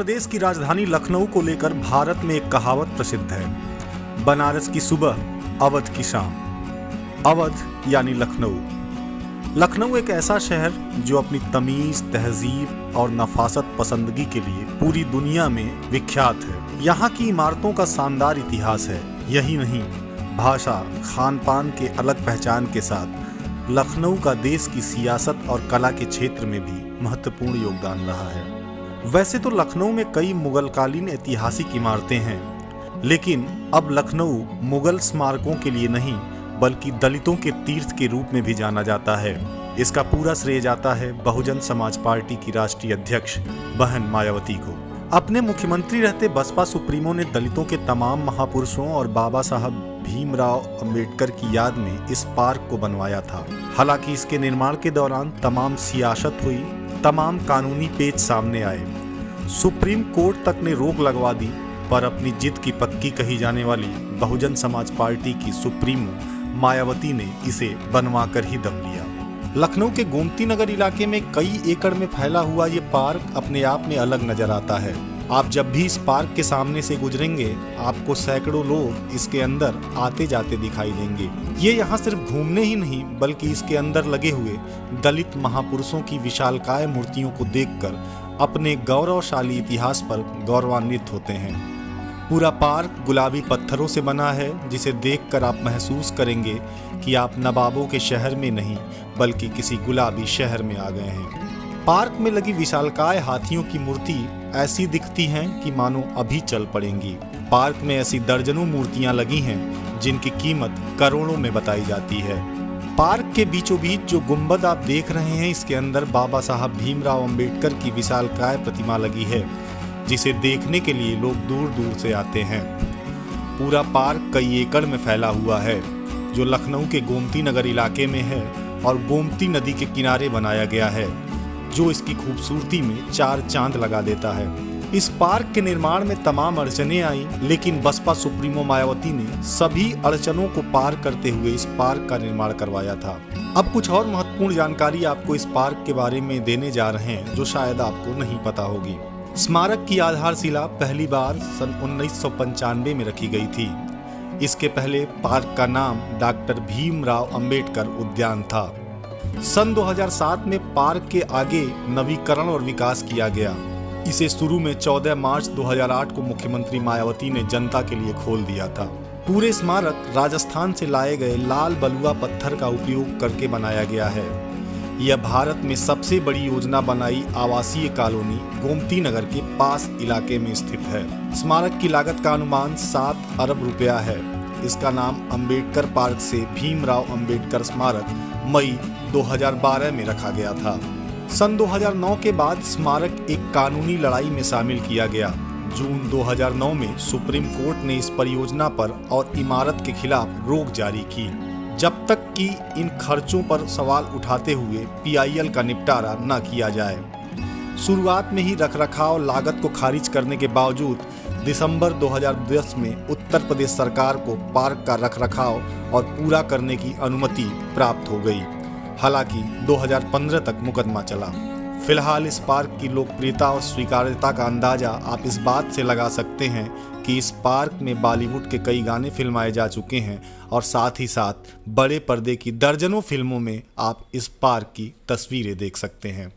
प्रदेश की राजधानी लखनऊ को लेकर भारत में एक कहावत प्रसिद्ध है, बनारस की सुबह, अवध की शाम। अवध यानी लखनऊ। लखनऊ एक ऐसा शहर जो अपनी तमीज, तहजीब और नफासत पसंदगी के लिए पूरी दुनिया में विख्यात है। यहाँ की इमारतों का शानदार इतिहास है। यही नहीं, भाषा, खान पान के अलग पहचान के साथ लखनऊ का देश की सियासत और कला के क्षेत्र में भी महत्वपूर्ण योगदान रहा है। वैसे तो लखनऊ में कई मुगलकालीन ऐतिहासिक इमारतें हैं, लेकिन अब लखनऊ मुगल स्मारकों के लिए नहीं बल्कि दलितों के तीर्थ के रूप में भी जाना जाता है। इसका पूरा श्रेय जाता है बहुजन समाज पार्टी की राष्ट्रीय अध्यक्ष बहन मायावती को। अपने मुख्यमंत्री रहते बसपा सुप्रीमो ने दलितों के तमाम महापुरुषों और बाबा साहब भीमराव अंबेडकर की याद में इस पार्क को बनवाया था। हालांकि इसके निर्माण के दौरान तमाम सियासत हुई, तमाम कानूनी पेच सामने आए। सुप्रीम कोर्ट तक ने रोक लगवा दी, पर अपनी जिद की पक्की कही जाने वाली बहुजन समाज पार्टी की सुप्रीमो मायावती ने इसे बनवाकर ही दम लिया। लखनऊ के गोमती नगर इलाके में कई एकड़ में फैला हुआ ये पार्क अपने आप में अलग नजर आता है। आप जब भी इस पार्क के सामने से गुजरेंगे, आपको सैकड़ों लोग इसके अंदर आते जाते दिखाई देंगे। ये यहाँ सिर्फ घूमने ही नहीं बल्कि इसके अंदर लगे हुए दलित महापुरुषों की विशालकाय मूर्तियों को देखकर अपने गौरवशाली इतिहास पर गौरवान्वित होते हैं। पूरा पार्क गुलाबी पत्थरों से बना है, जिसे देखकर आप महसूस करेंगे कि आप नवाबों के शहर में नहीं बल्कि किसी गुलाबी शहर में आ गए हैं। पार्क में लगी विशालकाय हाथियों की मूर्ति ऐसी दिखती हैं कि मानो अभी चल पड़ेंगी। पार्क में ऐसी दर्जनों मूर्तियां लगी हैं जिनकी कीमत करोड़ों में बताई जाती है। पार्क के बीचों बीच जो गुंबद आप देख रहे हैं, इसके अंदर बाबा साहब भीमराव अंबेडकर की विशालकाय प्रतिमा लगी है, जिसे देखने के लिए लोग दूर दूर से आते हैं। पूरा पार्क कई एकड़ में फैला हुआ है, जो लखनऊ के गोमती नगर इलाके में है और गोमती नदी के किनारे बनाया गया है, जो इसकी खूबसूरती में चार चांद लगा देता है। इस पार्क के निर्माण में तमाम अड़चनें आई, लेकिन बसपा सुप्रीमो मायावती ने सभी अड़चनों को पार करते हुए इस पार्क का निर्माण करवाया था। अब कुछ और महत्वपूर्ण जानकारी आपको इस पार्क के बारे में देने जा रहे हैं, जो शायद आपको नहीं पता होगी। स्मारक की आधारशिला पहली बार सन 1995 में रखी गई थी। इसके पहले पार्क का नाम डॉक्टर भीमराव अंबेडकर उद्यान था। सन 2007 में पार्क के आगे नवीकरण और विकास किया गया। इसे शुरू में 14 मार्च 2008 को मुख्यमंत्री मायावती ने जनता के लिए खोल दिया था। पूरे स्मारक राजस्थान से लाए गए लाल बलुआ पत्थर का उपयोग करके बनाया गया है। यह भारत में सबसे बड़ी योजना बनाई आवासीय कॉलोनी गोमती नगर के पास इलाके में स्थित है। स्मारक की लागत का अनुमान 7 अरब रुपया है। इसका नाम अंबेडकर पार्क से भीमराव अंबेडकर स्मारक मई 2012 में रखा गया था। सन 2009 के बाद स्मारक एक कानूनी लड़ाई में शामिल किया गया। जून 2009 में सुप्रीम कोर्ट ने इस परियोजना पर और इमारत के खिलाफ रोक जारी की, जब तक कि इन खर्चों पर सवाल उठाते हुए PIL का निपटारा न किया जाए। शुरुआत में ही रखरखाव लागत को खारिज करने के बावजूद दिसंबर 2010 में उत्तर प्रदेश सरकार को पार्क का रखरखाव और पूरा करने की अनुमति प्राप्त हो गई। हालांकि 2015 तक मुकदमा चला। फिलहाल इस पार्क की लोकप्रियता और स्वीकार्यता का अंदाजा आप इस बात से लगा सकते हैं कि इस पार्क में बॉलीवुड के कई गाने फिल्माए जा चुके हैं और साथ ही साथ बड़े पर्दे की दर्जनों फिल्मों में आप इस पार्क की तस्वीरें देख सकते हैं।